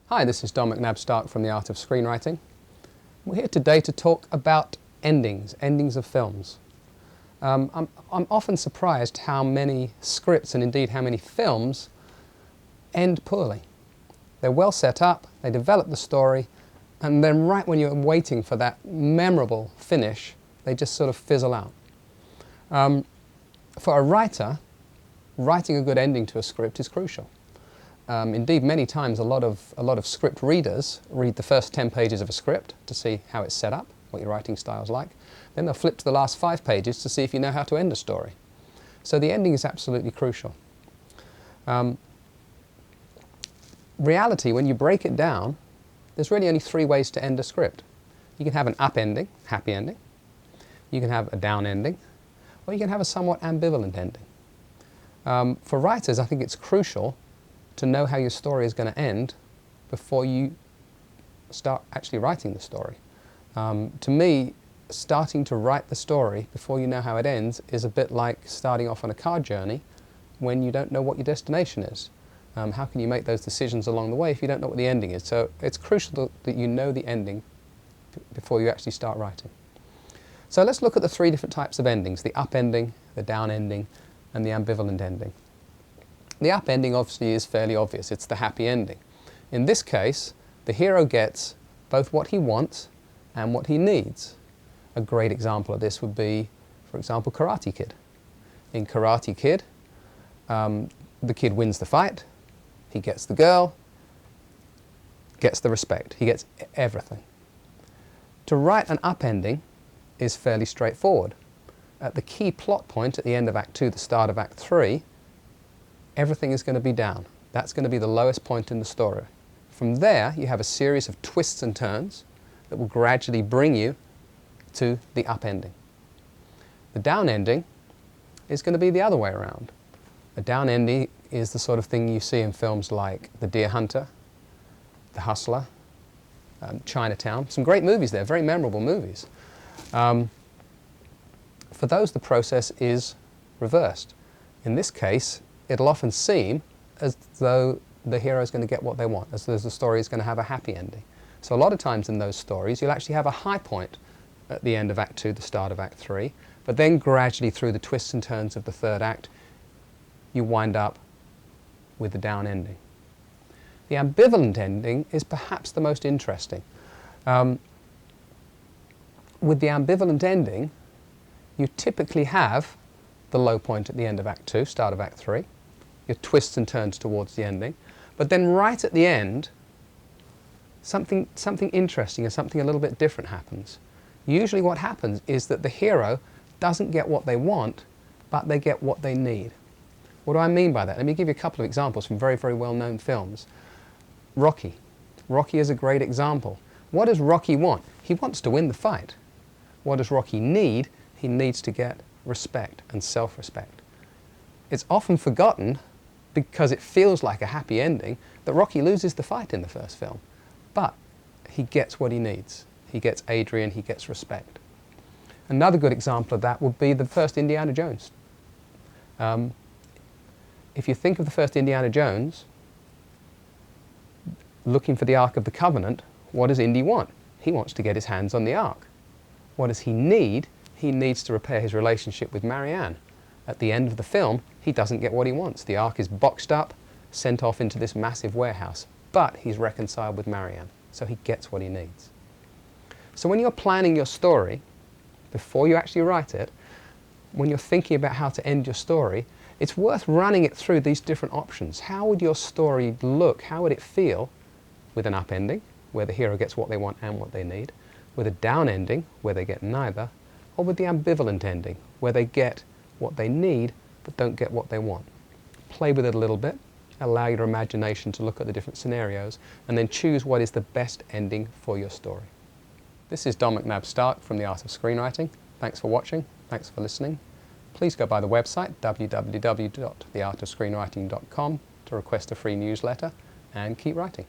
Hi, this is Macnab-Stark from The Art of Screenwriting. We're here today to talk about endings of films. I'm often surprised how many scripts and indeed how many films end poorly. They're well set up, they develop the story, and then right when you're waiting for that memorable finish, they just sort of fizzle out. For a writer, writing a good ending to a script is crucial. Indeed, many times a lot of script readers read the first 10 pages of a script to see how it's set up, what your writing style is like. Then they'll flip to the last 5 pages to see if you know how to end a story. So the ending is absolutely crucial. Reality, when you break it down, there's really only 3 ways to end a script. You can have an up ending, happy ending. You can have a down ending, or you can have a somewhat ambivalent ending. For writers, I think it's crucial to know how your story is going to end before you start actually writing the story. To me, starting to write the story before you know how it ends is a bit like starting off on a car journey when you don't know what your destination is. How can you make those decisions along the way if you don't know what the ending is? So it's crucial that you know the ending before you actually start writing. So let's look at the 3 different types of endings: the up ending, the down ending, and the ambivalent ending. The up ending obviously is fairly obvious. It's the happy ending. In this case, the hero gets both what he wants and what he needs. A great example of this would be, for example, Karate Kid. In Karate Kid, the kid wins the fight, he gets the girl, gets the respect, he gets everything. To write an up ending is fairly straightforward. At the key plot point at the end of Act 2, the start of Act 3, everything is going to be down. That's going to be the lowest point in the story. From there, you have a series of twists and turns that will gradually bring you to the up ending. The down ending is going to be the other way around. A down ending is the sort of thing you see in films like The Deer Hunter, The Hustler, Chinatown. Some great movies there, very memorable movies. For those, the process is reversed. In this case, it'll often seem as though the hero is going to get what they want, as though the story is going to have a happy ending. So a lot of times in those stories, you'll actually have a high point at the end of Act 2, the start of Act 3, but then gradually through the twists and turns of the 3rd act, you wind up with the down ending. The ambivalent ending is perhaps the most interesting. With the ambivalent ending, you typically have the low point at the end of Act 2, start of Act 3, your twists and turns towards the ending, but then right at the end, something interesting and something a little bit different happens. Usually what happens is that the hero doesn't get what they want, but they get what they need. What do I mean by that? Let me give you a couple of examples from very, very well-known films. Rocky. Rocky is a great example. What does Rocky want? He wants to win the fight. What does Rocky need? He needs to get respect and self-respect. It's often forgotten, because it feels like a happy ending, that Rocky loses the fight in the first film. But he gets what he needs. He gets Adrian, he gets respect. Another good example of that would be the first Indiana Jones. If you think of the first Indiana Jones, looking for the Ark of the Covenant, what does Indy want? He wants to get his hands on the Ark. What does he need? He needs to repair his relationship with Marianne. At the end of the film, he doesn't get what he wants. The Ark is boxed up, sent off into this massive warehouse, but he's reconciled with Marianne, so he gets what he needs. So when you're planning your story, before you actually write it, when you're thinking about how to end your story, it's worth running it through these different options. How would your story look? How would it feel with an up ending, where the hero gets what they want and what they need, with a down ending, where they get neither, or with the ambivalent ending, where they get what they need but don't get what they want? Play with it a little bit, allow your imagination to look at the different scenarios, and then choose what is the best ending for your story. This is Macnab-Stark from The Art of Screenwriting. Thanks for watching, thanks for listening. Please go by the website www.theartofscreenwriting.com to request a free newsletter, and keep writing.